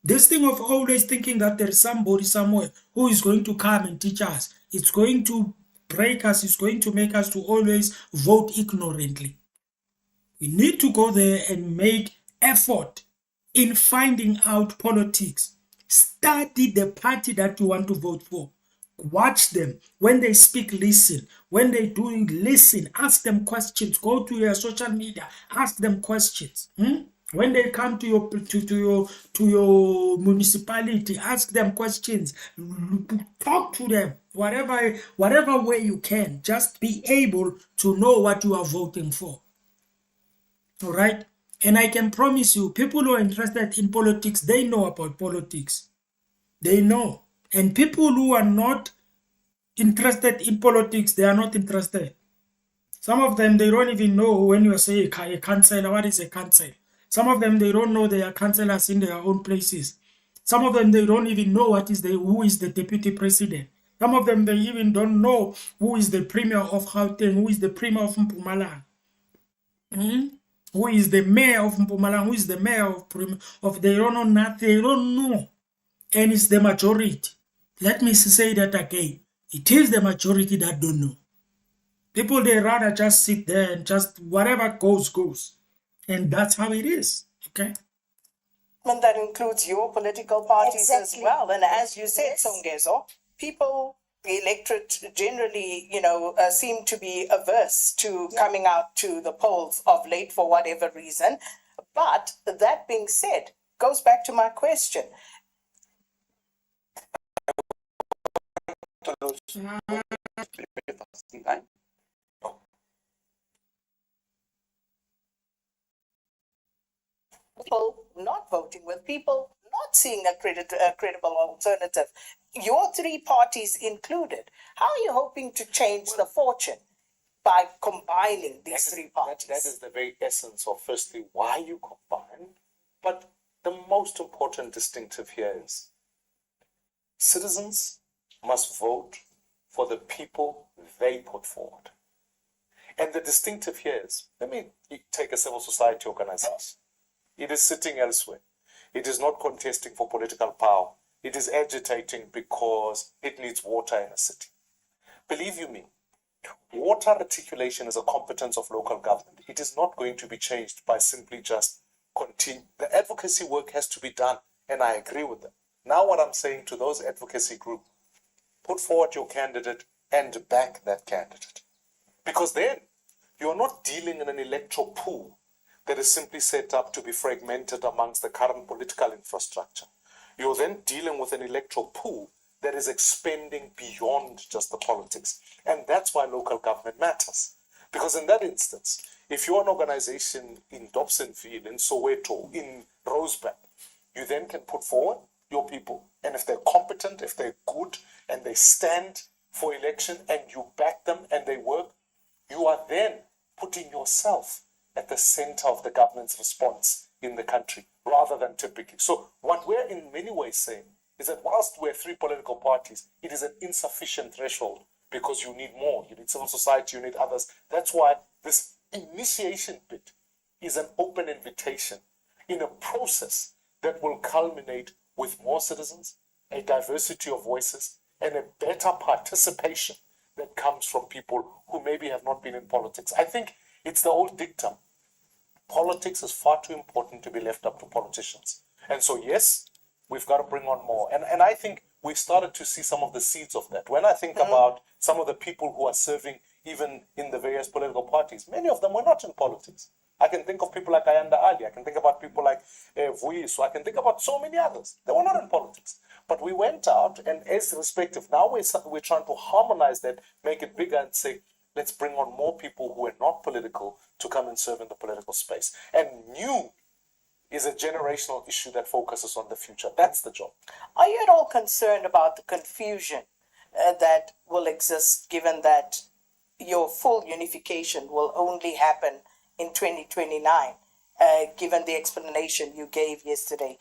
This thing of always thinking that there is somebody somewhere who is going to come and teach us, it's going to break us, it's going to make us to always vote ignorantly. We need to go there and make effort in finding out politics. Study the party that you want to vote for. Watch them. When they speak, listen. When they do, listen. Ask them questions. Go to your social media. Ask them questions. When they come to your municipality, ask them questions. Talk to them. Whatever way you can. Just be able to know what you are voting for. All right? And I can promise you, people who are interested in politics, they know about politics. They know. And people who are not interested in politics, they are not interested. Some of them, they don't even know when you say a councillor, what is a council? Some of them, they don't know they are councillors in their own places. Some of them, they don't even know who is the deputy president. Some of them, they even don't know who is the premier of Gauteng, who is the premier of Mpumalanga. Who is the mayor of Mpumalanga, who is the mayor of they don't know nothing, they don't know. And it's the majority. Let me say that again. It is the majority that don't know. People, they rather just sit there and just whatever goes. And that's how it is. Okay? And that includes your political parties Exactly. as well. And as you said, Yes. Songezo, people, the electorate generally, seem to be averse to coming out to the polls of late for whatever reason. But that being said, goes back to my question. close with us in line? No. People not voting with, people not seeing a credible alternative. Your three parties included. How are you hoping to change the fortune by combining these three parties? That is the very essence of, firstly, why you combine. But the most important distinctive here is citizens must vote for the people they put forward. And the distinctive here is, let me take a civil society organization. It is sitting elsewhere. It is not contesting for political power. It is agitating because it needs water in a city. Believe you me, water articulation is a competence of local government. It is not going to be changed by simply just continue. The advocacy work has to be done, and I agree with them. Now what I'm saying to those advocacy groups, put forward your candidate and back that candidate. Because then you're not dealing in an electoral pool that is simply set up to be fragmented amongst the current political infrastructure. You're then dealing with an electoral pool that is expanding beyond just the politics. And that's why local government matters. Because in that instance, if you're an organization in Dobsonville, in Soweto, in Rosebank, you then can put forward your people. And if they're competent, if they're good, and they stand for election, and you back them and they work, you are then putting yourself at the center of the government's response in the country, rather than typically. So what we're in many ways saying is that whilst we're three political parties, it is an insufficient threshold because you need more. You need civil society, you need others. That's why this initiation bit is an open invitation in a process that will culminate with more citizens, a diversity of voices, and a better participation that comes from people who maybe have not been in politics. I think it's the old dictum. Politics is far too important to be left up to politicians. And so, yes, we've got to bring on more. And I think we've started to see some of the seeds of that. When I think about some of the people who are serving even in the various political parties, many of them were not in politics. I can think of people like Ayanda Ali. I can think about people like Vuyiso. I can think about so many others. They were not in politics. But we went out and as respective, now we're trying to harmonize that, make it bigger and say, let's bring on more people who are not political to come and serve in the political space. And new is a generational issue that focuses on the future. That's the job. Are you at all concerned about the confusion that will exist given that your full unification will only happen in 2029, given the explanation you gave yesterday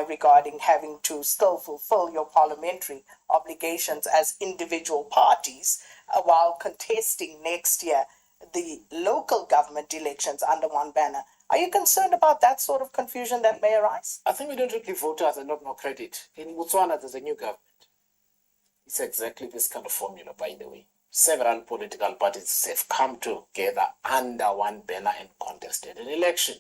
regarding having to still fulfill your parliamentary obligations as individual parties while contesting next year the local government elections under one banner? Are you concerned about that sort of confusion that may arise? I think we don't really give voters a lot more credit. In Botswana, there's a new government. It's exactly this kind of formula, by the way. Several political parties have come together under one banner and contested an election.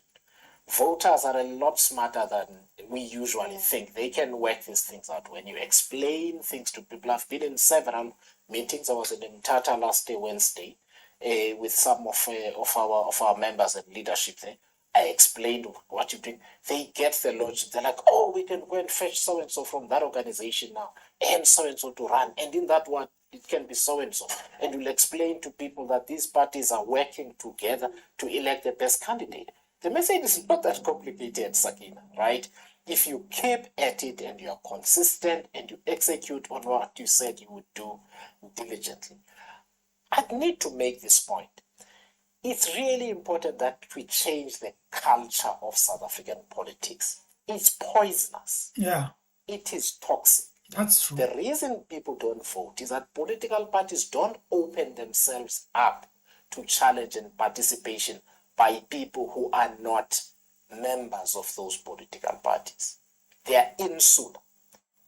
Voters are a lot smarter than we usually think. They can work these things out when you explain things to people. I've been in several meetings. I was in Mthatha last Wednesday with some of our members and leadership there. I explained what you're doing. They get the logic. They're like, oh, we can go and fetch so-and-so from that organization now and so-and-so to run. And in that one, it can be so-and-so. And you'll explain to people that these parties are working together to elect the best candidate. The message is not that complicated, Sakina, right? If you keep at it and you are consistent and you execute on what you said you would do diligently. I need to make this point. It's really important that we change the culture of South African politics. It's poisonous. Yeah, It is toxic. that's true. The reason people don't vote is that political parties don't open themselves up to challenge and participation by people who are not members of those political parties. They are insular.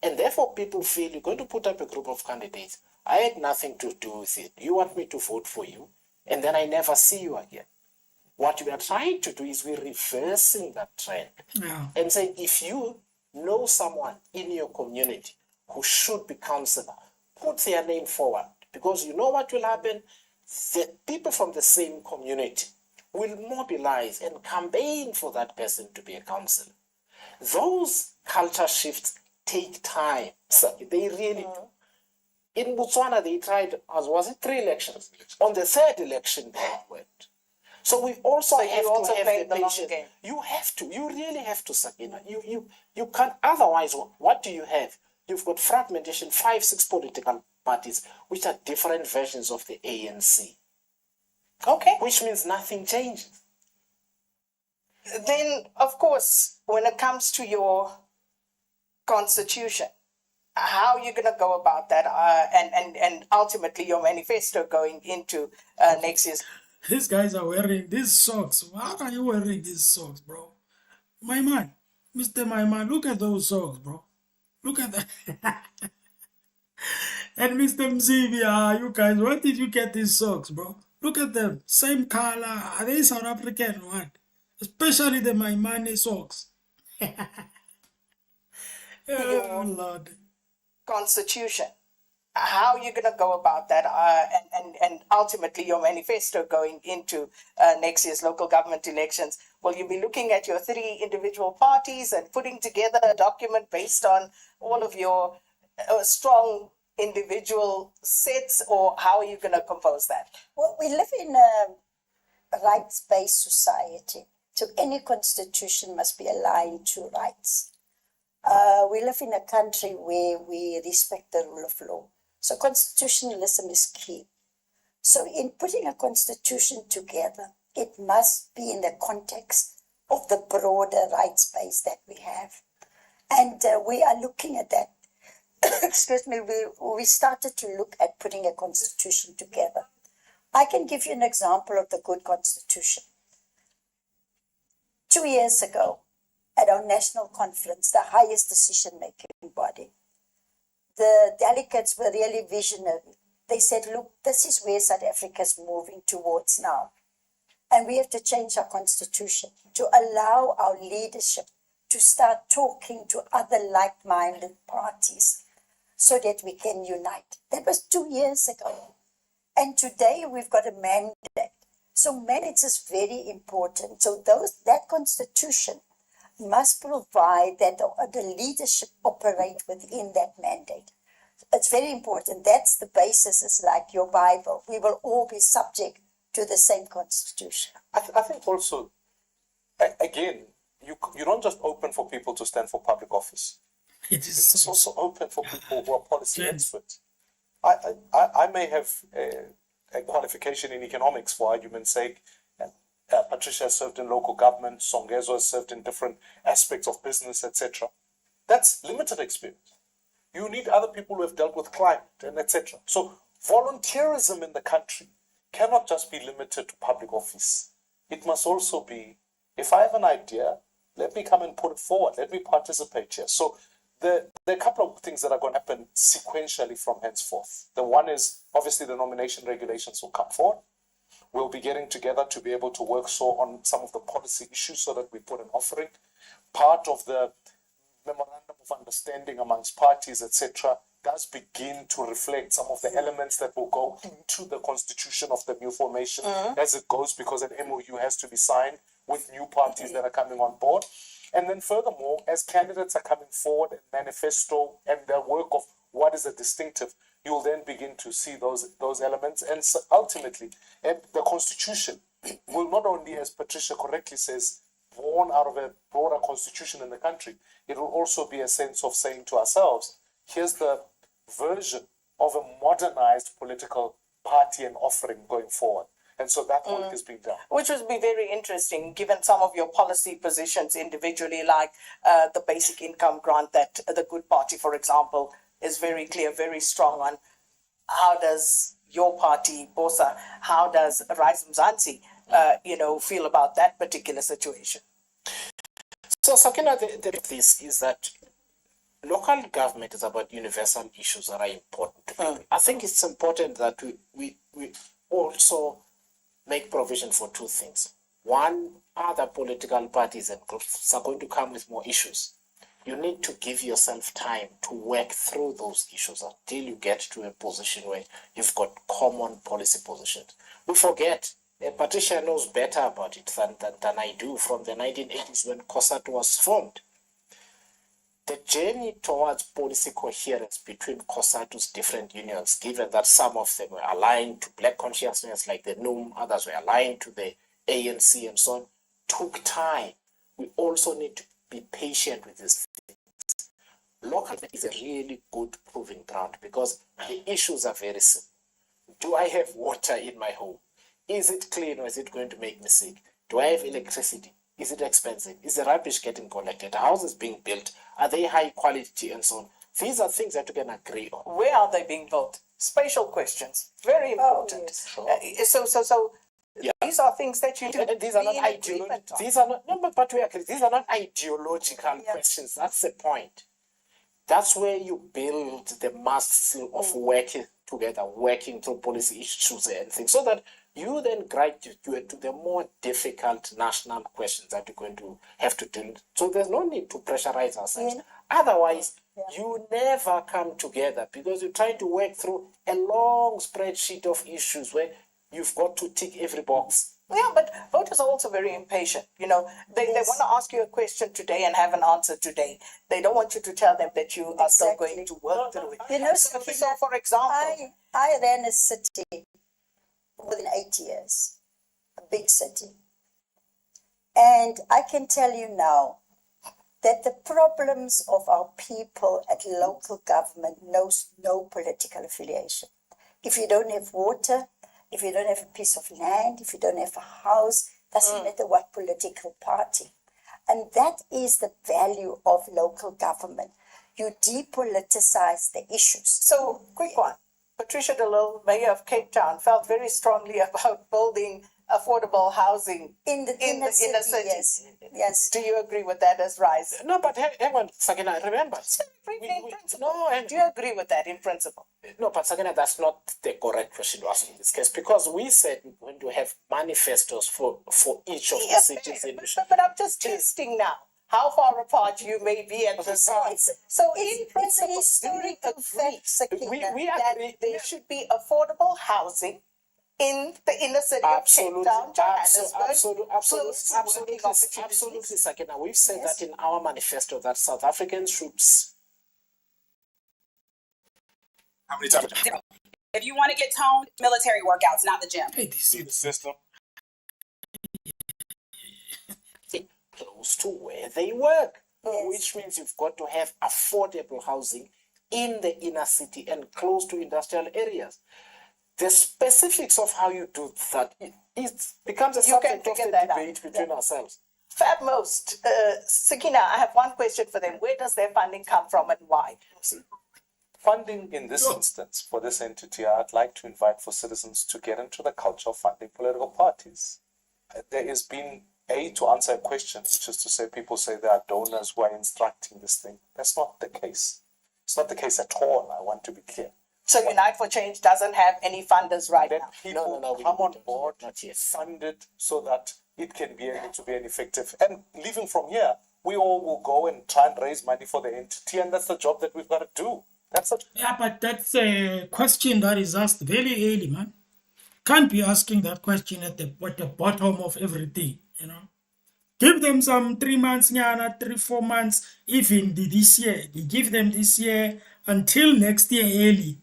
And therefore people feel you're going to put up a group of candidates. I had nothing to do with it. You want me to vote for you, and then I never see you again. What we are trying to do is we're reversing that trend and saying if you know someone in your community who should be councillor, put their name forward, because you know what will happen? The people from the same community will mobilize and campaign for that person to be a councillor. Those culture shifts take time. So they really do. In Botswana, they tried, was it 3 elections? On the 3rd election, they went. So we also have you also to have played the the long patience. game. You have to. You really have to, Sakina. You can't. Otherwise, what do you have? You've got fragmentation, 5, 6 political parties, which are different versions of the ANC. Okay. Which means nothing changes. Then, of course, when it comes to your constitution, how are you going to go about that? And ultimately your manifesto going into next year's. These guys are wearing these socks. Why are you wearing these socks, bro? My man, Mr. My man, look at those socks, bro. Look at that. And Mr. Mzivia, you guys, where did you get these socks, bro? Look at them. Same color. Are they South African or what? Especially the My Money socks. Oh, Lord. Constitution. How are you going to go about that? And ultimately your manifesto going into next year's local government elections. Will you be looking at your 3 individual parties and putting together a document based on all of your strong individual sets, or how are you going to compose that? Well, we live in a rights-based society, so any constitution must be aligned to rights. We live in a country where we respect the rule of law, so constitutionalism is key. So in putting a constitution together, it must be in the context of the broader rights base that we have. And we are looking at that. Excuse me, we started to look at putting a constitution together. I can give you an example of the good constitution. 2 years ago, at our national conference, the highest decision-making body, the delegates were really visionary. They said, look, this is where South Africa is moving towards now. And we have to change our constitution to allow our leadership to start talking to other like-minded parties so that we can unite. That was 2 years ago. And today we've got a mandate. So mandate is very important. So that constitution must provide that the leadership operate within that mandate. It's very important. That's the basis. It's like your Bible. We will all be subject to the same constitution. I think also, again, you don't just open for people to stand for public office. It's also open for people who are policy experts. I may have a qualification in economics, for argument's sake. Patricia has served in local government. Songezo has served in different aspects of business, etc. That's limited experience. You need other people who have dealt with climate and etc. So volunteerism in the country cannot just be limited to public office. It must also be, if I have an idea, let me come and put it forward. Let me participate here. So there are a couple of things that are going to happen sequentially from henceforth. The one is, obviously, the nomination regulations will come forward. We'll be getting together to be able to work on some of the policy issues so that we put an offering. Part of the memorandum of understanding amongst parties, etc., does begin to reflect some of the elements that will go into the constitution of the new formation as it goes, because an MOU has to be signed with new parties that are coming on board. And then furthermore, as candidates are coming forward and manifesto and their work of what is a distinctive, you'll then begin to see those elements. And so ultimately, the constitution will not only, as Patricia correctly says, born out of a broader constitution in the country, it will also be a sense of saying to ourselves, here's the version of a modernized political party and offering going forward. And so that work is being done. Which would be very interesting, given some of your policy positions individually, like the basic income grant that the Good Party, for example, is very clear, very strong on. How does your party, BOSA, how does Rise Mzansi, feel about that particular situation? So, Sakina, this is that local government is about universal issues that are important to people. I think it's important that we also make provision for 2 things. One, other political parties and groups are going to come with more issues. You need to give yourself time to work through those issues until you get to a position where you've got common policy positions. We forget, Patricia knows better about it than I do, from the 1980s when COSAT was formed. the journey towards policy coherence between COSATU's different unions, given that some of them were aligned to black consciousness like the NUM, others were aligned to the ANC and so on, took time. We also need to be patient with this. Local is a really good proving ground because the issues are very simple. Do I have water in my home? Is it clean or is it going to make me sick? Do I have electricity? Is it expensive? Is the rubbish getting collected? Houses being built? Are they high quality and so on? These are things that you can agree on. Where are they being built? Spatial questions, very important. So Yeah. these are things that you do. These are not be in ideological. agreement on. These are not. No, but we agree. These are not ideological questions. That's the point. That's where you build the muscle of working together, working through policy issues and things, so that you then graduate to the more difficult national questions that you're going to have to deal with. So there's no need to pressurize ourselves. Yeah. Otherwise, you never come together because you're trying to work through a long spreadsheet of issues where you've got to tick every box. Yeah, but voters are also very impatient. You know, they want to ask you a question today and have an answer today. They don't want you to tell them that you are still going to work through it. You know, So for example, I ran a city within 8 years, a big city. And I can tell you now that the problems of our people at local government knows no political affiliation. If you don't have water, if you don't have a piece of land, if you don't have a house, doesn't matter what political party. And that is the value of local government. You depoliticize the issues. so quick one. Patricia de Lille, Mayor of Cape Town, felt very strongly about building affordable housing In the inner city, yes. Yes. Do you agree with that as Rise? No, but hang on, Sakina, remember. Briefly in principle. No, and Do you agree with that in principle? no, but Sakina, that's not the correct question to ask in this case because we said we're going to have manifestos for each of the Yes, cities in which. but I'm just testing now how far apart you may be at this time. So in It's an principle, do you historical agree fact, Sakina. We that agree. there should be affordable housing in the inner city of Absolutely, Cape Town, Johannesburg, absolutely, close to working opportunities? absolutely, Sakina. We've said that in our manifesto that South Africans should. How many times? Zero. If you want to get toned, military workouts, not the gym. Hey, this See the system. Close to where they work, Yes. which means you've got to have affordable housing in the inner city and close to industrial areas. The specifics of how you do that it becomes a You can subject of figure the that out. debate between ourselves. Fabmost, Sakina, I have one question for them. Where does their funding come from and why? Funding in this instance for this entity, I'd like to invite for citizens to get into the culture of funding political parties. There has been to answer a question, which is to say people say there are donors who are instructing this thing. That's not the case. It's not the case at all. I want to be clear. So Unite for Change doesn't have any funders right Let now. people No, we come on don't. board, Not yet. fund it so that it can be able to be an effective. And leaving from here, we all will go and try and raise money for the entity, and that's the job that we've got to do. That's it. Yeah, but that's a question that is asked very early, man. Can't be asking that question at the bottom of everything, you know. Give them some 3 months, 3-4 months, even this year. You give them this year until next year early.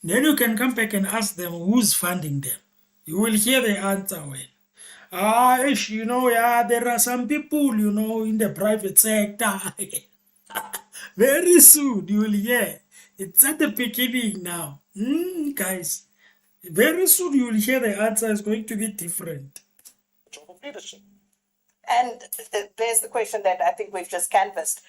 Then you can come back and ask them who's funding them. You will hear the answer well. You know, yeah, there are some people, you know, in the private sector. Very soon you will hear. It's at the beginning now. Guys, very soon you will hear the answer is going to be different. Job of leadership. And there's the question that I think we've just canvassed.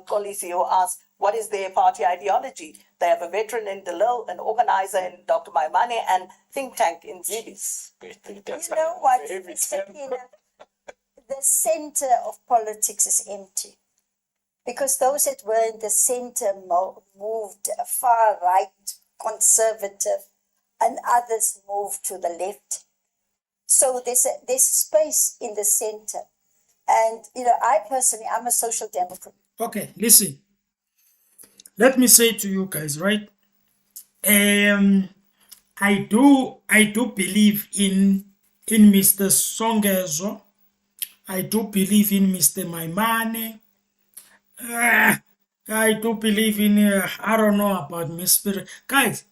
Kolisi, who asked, what is their party ideology? They have a veteran in DeLille, an organizer in Dr. Maimane, and think tank in Zibis. You know what, Sakina? The center of politics is empty. Because those that were in the center moved far right, conservative, and others moved to the left. So there's space in the center. And, you know, I personally, I'm a social democrat. Okay, listen. Let me say to you guys, right? I do believe in Mr. Songezo. I do believe in Mr. Maimane. I do believe in, I don't know about my spirit. Guys,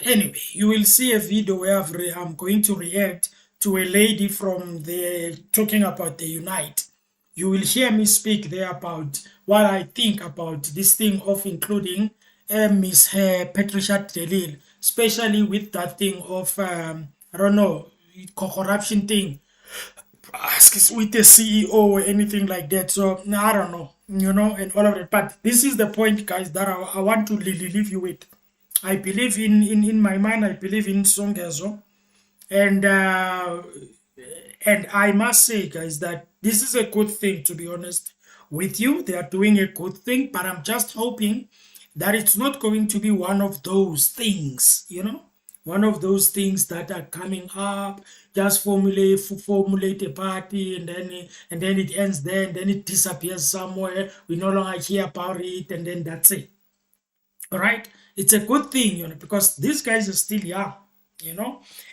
anyway, you will see a video where I'm going to react to a lady from the talking about the Unite. You will hear me speak there about what I think about this thing of including Miss Patricia Delil, especially with that thing of, I don't know, corruption thing with the CEO or anything like that. So I don't know, and all of that. But this is the point, guys, that I want to leave you with. I believe in my mind, I believe in Songezo. And I must say, guys, that this is a good thing, to be honest with you. They are doing a good thing, but I'm just hoping that it's not going to be one of those things, one of those things that are coming up, just formulate a party, and then it ends there, and then it disappears somewhere. We no longer hear about it, and then that's it. All right, it's a good thing, because these guys are still young,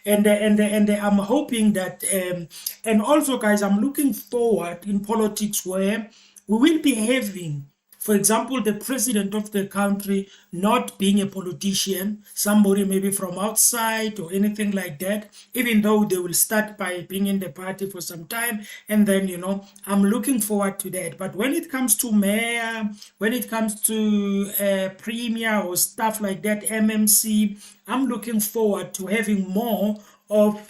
and I'm hoping that, and also, guys, I'm looking forward in politics where we will be having, for example, the president of the country not being a politician, somebody maybe from outside or anything like that, even though they will start by being in the party for some time. And then, I'm looking forward to that. But when it comes to mayor, when it comes to premier or stuff like that, MMC, I'm looking forward to having more of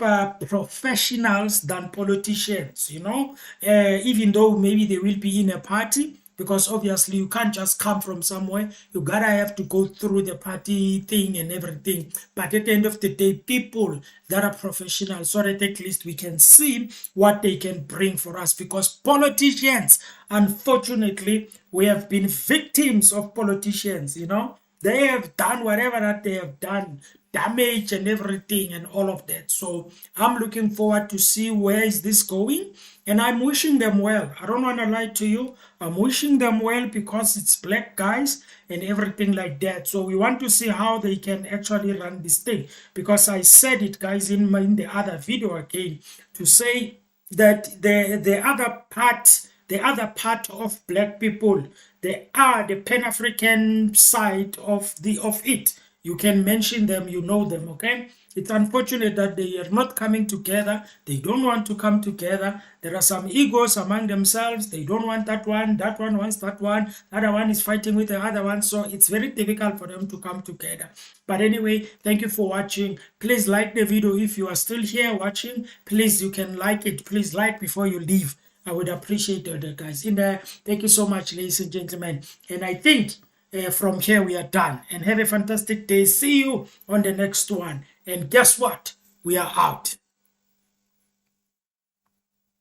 professionals than politicians, even though maybe they will be in a party, because obviously you can't just come from somewhere. You gotta have to go through the party thing and everything. But at the end of the day, people that are professional, so that at least we can see what they can bring for us. Because politicians, unfortunately, we have been victims of politicians, They have done whatever that they have done, damage and everything and all of that. So I'm looking forward to see where is this going, and I'm wishing them well. I don't want to lie to you. I'm wishing them well because it's black guys and everything like that. So we want to see how they can actually run this thing, because I said it, guys, in the other video again, to say that the other part of black people, they are the Pan-African side of it. You can mention them, you know them, okay? It's unfortunate that they are not coming together. They don't want to come together. There are some egos among themselves. They don't want that one wants that one, the other one is fighting with the other one. So it's very difficult for them to come together. But anyway, thank you for watching. Please like the video. If you are still here watching, please, you can like it. Please like before you leave. I would appreciate it, guys. Thank you so much, ladies and gentlemen. And I think from here we are done. And have a fantastic day. See you on the next one. And guess what? We are out.